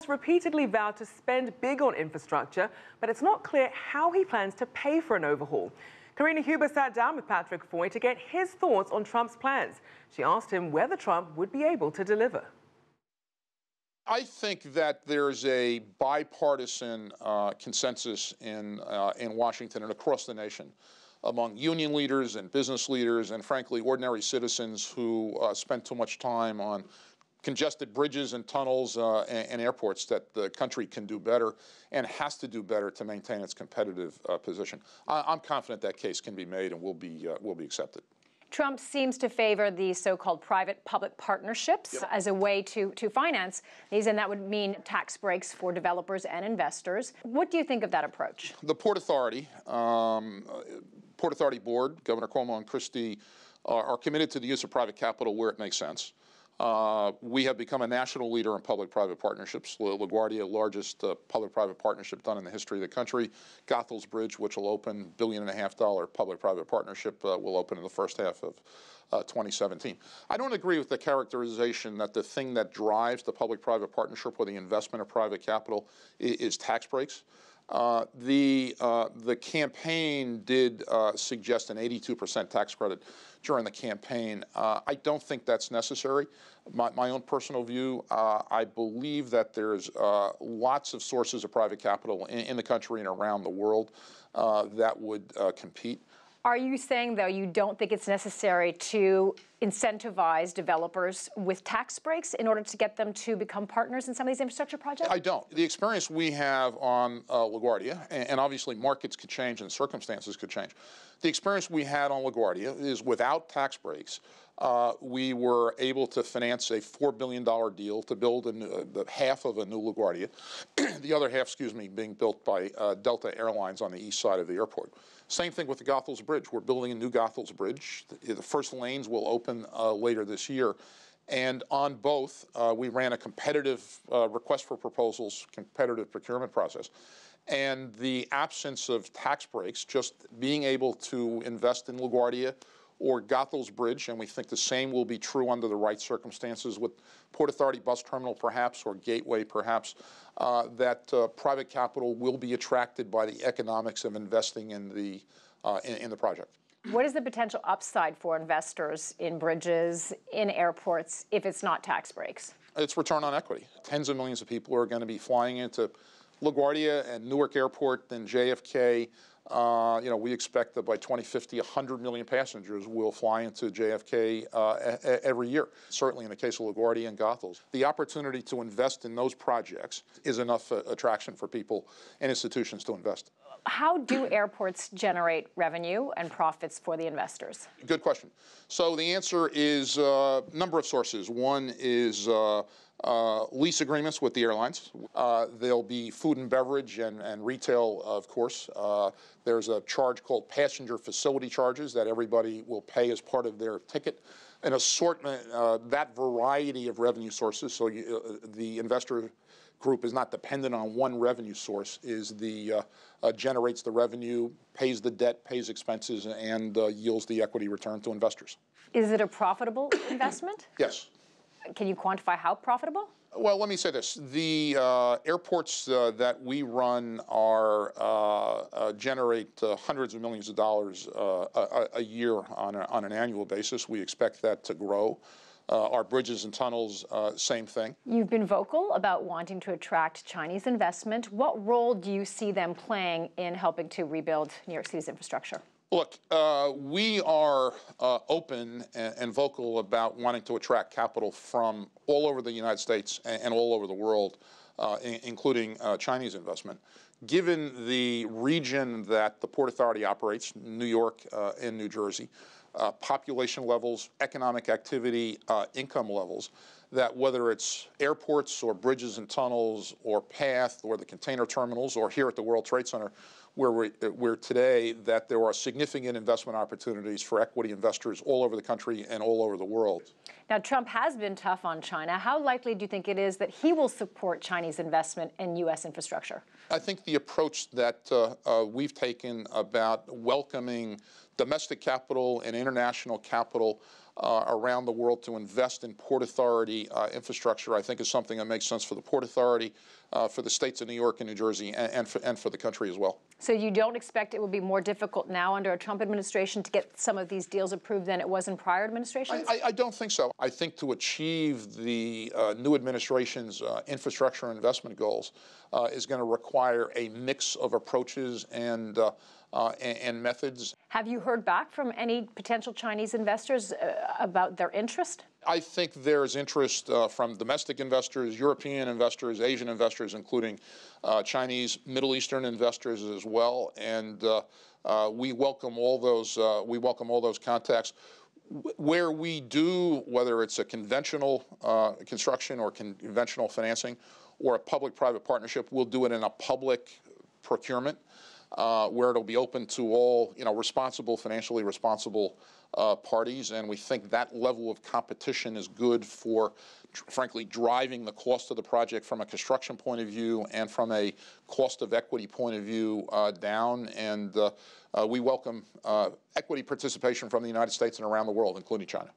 Repeatedly vowed to spend big on infrastructure, but it's not clear how he plans to pay for an overhaul. Karina sat down with Patrick Foye to get his thoughts on Trump's plans. She asked him whether Trump would be able to deliver. I think that there's a bipartisan consensus in Washington and across the nation among union leaders and business leaders and, frankly, ordinary citizens who spend too much time on congested bridges and tunnels and airports that the country can do better and has to do better to maintain its competitive position. I'm confident that case can be made and will be accepted. Trump seems to favor the so-called private-public partnerships as a way to finance these, and that would mean tax breaks for developers and investors. What do you think of that approach? The Port Authority Board, Governor Cuomo and Christie, are committed to the use of private capital where it makes sense. We have become a national leader in public-private partnerships. LaGuardia, largest public-private partnership done in the history of the country. Goethals Bridge, which will open, $1.5 billion public-private partnership, will open in the first half of 2017. I don't agree with the characterization that the thing that drives the public-private partnership or the investment of private capital is tax breaks. The campaign did suggest an 82% tax credit during the campaign. I don't think that's necessary. My own personal view, I believe that there's lots of sources of private capital in the country and around the world that would compete. Are you saying, though, you don't think it's necessary to incentivize developers with tax breaks in order to get them to become partners in some of these infrastructure projects? I don't. The experience we have on LaGuardia, and obviously markets could change and circumstances could change. The experience we had on LaGuardia is without tax breaks, we were able to finance a $4 billion deal to build half of a new LaGuardia, the other half, being built by Delta Airlines on the east side of the airport. Same thing with the Goethals Bridge. We're building a new Goethals Bridge. The first lanes will open later this year. And on both, we ran a competitive request for proposals, competitive procurement process. And the absence of tax breaks, just being able to invest in LaGuardia or Goethals Bridge, and we think the same will be true under the right circumstances with Port Authority Bus Terminal perhaps, or Gateway perhaps, that private capital will be attracted by the economics of investing in the project. What is the potential upside for investors in bridges, in airports, if it's not tax breaks? It's return on equity. Tens of millions of people are going to be flying into LaGuardia and Newark Airport and JFK. We expect that by 2050, 100 million passengers will fly into JFK every year, certainly in the case of LaGuardia and Goethals. The opportunity to invest in those projects is enough attraction for people and institutions to invest. How do airports generate revenue and profits for the investors? Good question. So the answer is a number of sources. One is lease agreements with the airlines. There'll be food and beverage and retail, of course. There's a charge called passenger facility charges that everybody will pay as part of their ticket. An assortment, that variety of revenue sources, so the investor group is not dependent on one revenue source, generates the revenue, pays the debt, pays expenses, and yields the equity return to investors. Is it a profitable investment? Yes. Can you quantify how profitable? Well, let me say this. The airports that we run generate hundreds of millions of dollars a year on an annual basis. We expect that to grow. Our bridges and tunnels, same thing. You've been vocal about wanting to attract Chinese investment. What role do you see them playing in helping to rebuild New York City's infrastructure? Look, we are open and vocal about wanting to attract capital from all over the United States and all over the world, including Chinese investment. Given the region that the Port Authority operates, New York and New Jersey, population levels, economic activity, income levels, that whether it's airports or bridges and tunnels or PATH or the container terminals or here at the World Trade Center, where we're today, that there are significant investment opportunities for equity investors all over the country and all over the world. Now, Trump has been tough on China. How likely do you think it is that he will support Chinese investment in U.S. infrastructure? I think the approach that we've taken about welcoming domestic capital and international capital around the world to invest in Port Authority infrastructure, I think is something that makes sense for the Port Authority, for the states of New York and New Jersey, and for the country as well. So you don't expect it will be more difficult now under a Trump administration to get some of these deals approved than it was in prior administrations? I don't think so. I think to achieve the new administration's infrastructure investment goals is going to require a mix of approaches and methods. Have you heard back from any potential Chinese investors about their interest? I think there's interest from domestic investors, European investors, Asian investors, including Chinese, Middle Eastern investors as well, and we welcome all those. We welcome all those contacts. Where we do, whether it's a conventional construction or conventional financing, or a public-private partnership, we'll do it in a public procurement. Where it'll be open to all, responsible, financially responsible parties, and we think that level of competition is good for, frankly, driving the cost of the project from a construction point of view and from a cost of equity point of view down. And we welcome equity participation from the United States and around the world, including China.